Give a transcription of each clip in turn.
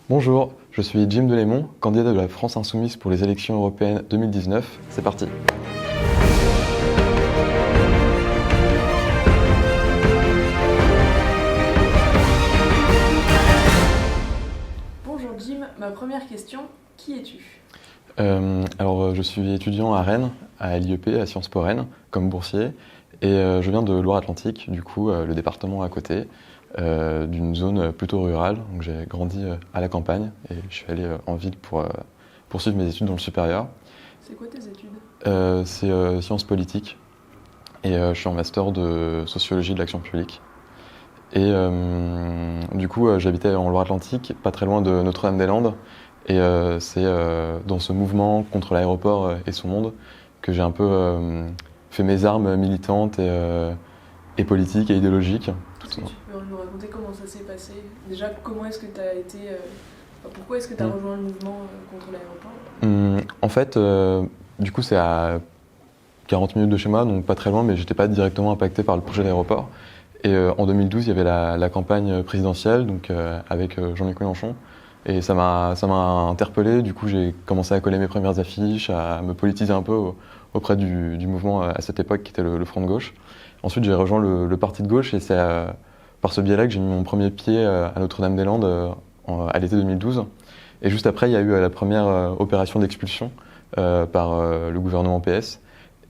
Bonjour, je suis Jim Delémont, candidat de la France Insoumise pour les élections européennes 2019. C'est parti. Bonjour Jim, ma première question, qui es-tu? Je suis étudiant à Rennes, à l'IEP, à Sciences Po Rennes, comme boursier, et je viens de Loire-Atlantique, du coup le département à côté, d'une zone plutôt rurale. Donc j'ai grandi à la campagne et je suis allé en ville pour poursuivre mes études dans le supérieur. C'est quoi tes études? C'est sciences politiques et je suis en master de sociologie de l'action publique. Et du coup, j'habitais en Loire-Atlantique, pas très loin de Notre-Dame-des-Landes. Et c'est dans ce mouvement contre l'aéroport et son monde que j'ai un peu fait mes armes militantes et politiques et idéologiques. Est-ce que tu peux nous raconter comment ça s'est passé? Déjà, comment est-ce que tu as été... pourquoi est-ce que tu as rejoint le mouvement contre l'aéroport? En fait, du coup, c'est à 40 minutes de chez moi, donc pas très loin, mais j'étais pas directement impacté par le projet d'aéroport. Et en 2012, il y avait la campagne présidentielle, donc avec Jean-Luc Mélenchon. Et ça m'a interpellé. Du coup, j'ai commencé à coller mes premières affiches, à me politiser un peu auprès du mouvement à cette époque qui était le Front de gauche. Ensuite, j'ai rejoint le parti de gauche et c'est par ce biais-là que j'ai mis mon premier pied à Notre-Dame-des-Landes à l'été 2012. Et juste après, il y a eu la première opération d'expulsion par le gouvernement PS.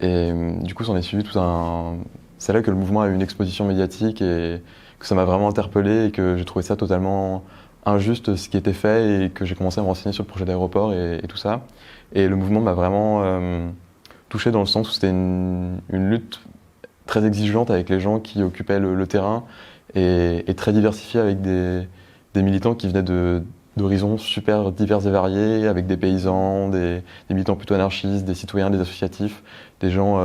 Et du coup, s'en est suivi tout un... C'est là que le mouvement a eu une exposition médiatique et que ça m'a vraiment interpellé et que j'ai trouvé ça totalement injuste ce qui était fait et que j'ai commencé à me renseigner sur le projet d'aéroport et tout ça. Et le mouvement m'a vraiment touché dans le sens où c'était une lutte très exigeante avec les gens qui occupaient le terrain et très diversifiée avec des militants qui venaient d'horizons super divers et variés, avec des paysans, des militants plutôt anarchistes, des citoyens, des associatifs, des gens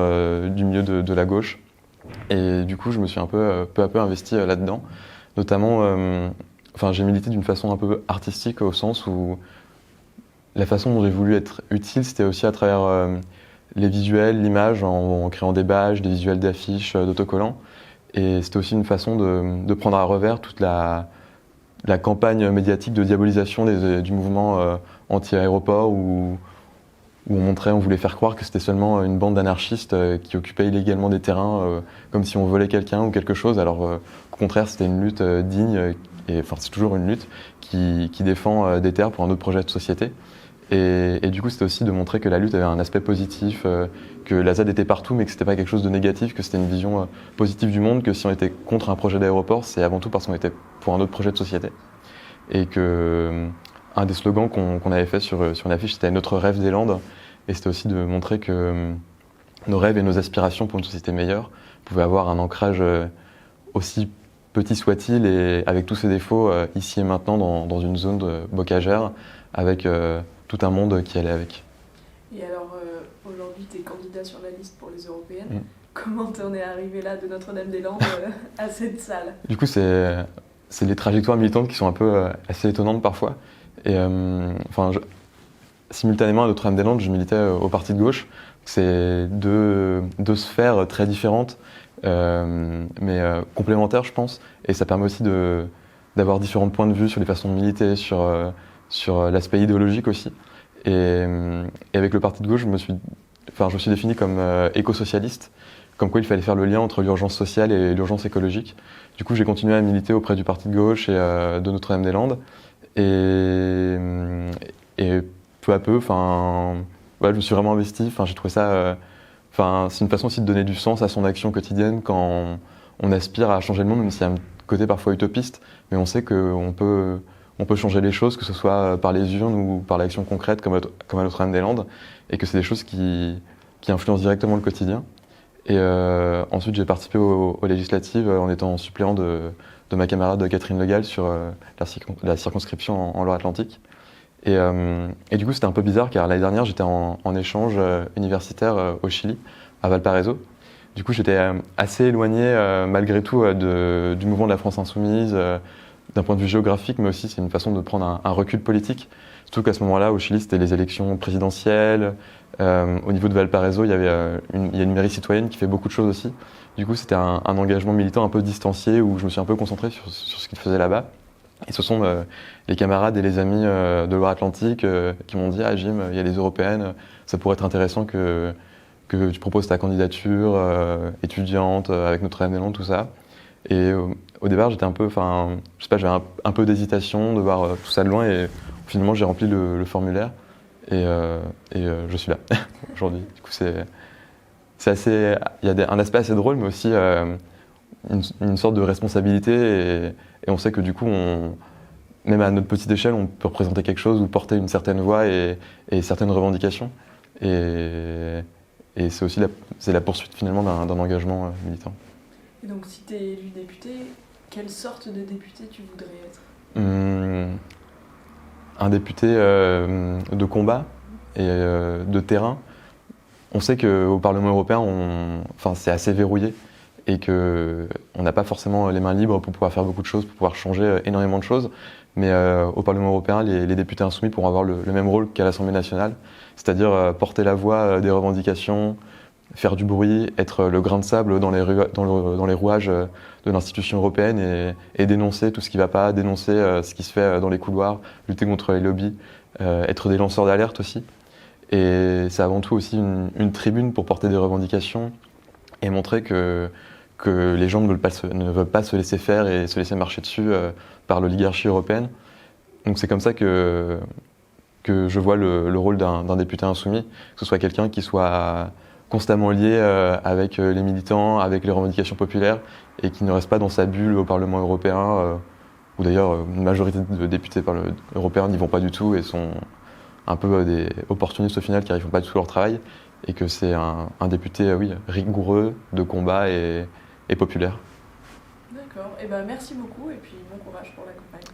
du milieu de la gauche. Et du coup, je me suis un peu à peu investi là-dedans. Notamment, j'ai milité d'une façon un peu artistique au sens où la façon dont j'ai voulu être utile, c'était aussi à travers les visuels, l'image, en créant des badges, des visuels d'affiches, d'autocollants. Et c'était aussi une façon de prendre à revers toute la campagne médiatique de diabolisation du mouvement anti-aéroport où on voulait faire croire que c'était seulement une bande d'anarchistes qui occupaient illégalement des terrains comme si on volait quelqu'un ou quelque chose, alors qu'au contraire c'était une lutte digne, et enfin c'est toujours une lutte qui défend des terres pour un autre projet de société. Et du coup c'était aussi de montrer que la lutte avait un aspect positif, que la ZAD était partout mais que c'était pas quelque chose de négatif, que c'était une vision positive du monde, que si on était contre un projet d'aéroport c'est avant tout parce qu'on était pour un autre projet de société. Et que un des slogans qu'on avait fait sur une affiche, c'était « Notre rêve des Landes ». Et c'était aussi de montrer que nos rêves et nos aspirations pour une société meilleure pouvaient avoir un ancrage aussi petit soit-il et avec tous ses défauts ici et maintenant dans une zone bocagère avec tout un monde qui allait avec. Et alors, aujourd'hui, tu es candidat sur la liste pour les européennes. Comment t'en es arrivé là, de Notre-Dame-des-Landes à cette salle? Du coup, c'est les trajectoires militantes qui sont un peu assez étonnantes parfois. Et simultanément à Notre-Dame-des-Landes, je militais au parti de gauche. C'est deux sphères très différentes, mais complémentaires, je pense. Et ça permet aussi d'avoir différents points de vue sur les façons de militer, sur l'aspect idéologique aussi. Et avec le parti de gauche, je me suis défini comme éco-socialiste, comme quoi il fallait faire le lien entre l'urgence sociale et l'urgence écologique. Du coup, j'ai continué à militer auprès du parti de gauche et de Notre-Dame-des-Landes. Et peu à peu, je me suis vraiment investi. J'ai trouvé ça. C'est une façon aussi de donner du sens à son action quotidienne quand on aspire à changer le monde, même s'il y a un côté parfois utopiste. Mais on sait qu'on peut changer les choses, que ce soit par les urnes ou par l'action concrète, comme à Notre-Dame-des-Landes, et que c'est des choses qui influencent directement le quotidien. Et ensuite, j'ai participé aux législatives en étant suppléant de ma camarade Catherine Le Gall sur la circonscription en Loire-Atlantique. Et du coup, c'était un peu bizarre car l'année dernière, j'étais en échange universitaire au Chili, à Valparaiso. Du coup, j'étais assez éloigné malgré tout du mouvement de la France Insoumise, d'un point de vue géographique, mais aussi c'est une façon de prendre un recul politique. Surtout qu'à ce moment-là, au Chili, c'était les élections présidentielles. Au niveau de Valparaiso, il y a une mairie citoyenne qui fait beaucoup de choses aussi. Du coup, c'était un engagement militant un peu distancié où je me suis un peu concentré sur ce qu'il faisait là-bas. Et ce sont les camarades et les amis de Loire-Atlantique qui m'ont dit « Ah Jim, il y a les européennes, ça pourrait être intéressant que tu proposes ta candidature étudiante avec Notre-Dame des Landes, tout ça. » Et au départ, j'étais un peu, enfin, je sais pas, j'avais un peu d'hésitation de voir tout ça de loin et finalement j'ai rempli le formulaire et je suis là aujourd'hui. Du coup, c'est assez, il y a un aspect assez drôle, mais aussi une sorte de responsabilité et on sait que du coup, même à notre petite échelle, on peut représenter quelque chose ou porter une certaine voix et certaines revendications. Et c'est aussi c'est la poursuite finalement d'un engagement militant. Et donc, si tu es élu député, quelle sorte de député tu voudrais être? Un député de combat et de terrain. On sait qu'au Parlement européen, enfin, c'est assez verrouillé et qu'on n'a pas forcément les mains libres pour pouvoir faire beaucoup de choses, pour pouvoir changer énormément de choses. Mais au Parlement européen, les députés insoumis pourront avoir le même rôle qu'à l'Assemblée nationale, c'est-à-dire porter la voix des revendications, faire du bruit, être le grain de sable dans les rouages de l'institution européenne et dénoncer tout ce qui ne va pas, dénoncer ce qui se fait dans les couloirs, lutter contre les lobbies, être des lanceurs d'alerte aussi. Et c'est avant tout aussi une tribune pour porter des revendications et montrer que les gens ne veulent pas se laisser faire et se laisser marcher dessus par l'oligarchie européenne. Donc c'est comme ça que je vois le rôle d'un député insoumis, que ce soit quelqu'un qui soit constamment lié avec les militants, avec les revendications populaires et qui ne reste pas dans sa bulle au Parlement européen, où d'ailleurs une majorité de députés européens n'y vont pas du tout et sont un peu des opportunistes au final qui n'arrivent pas du tout leur travail et que c'est un député oui, rigoureux, de combat et populaire. D'accord, et ben merci beaucoup et puis bon courage pour la campagne.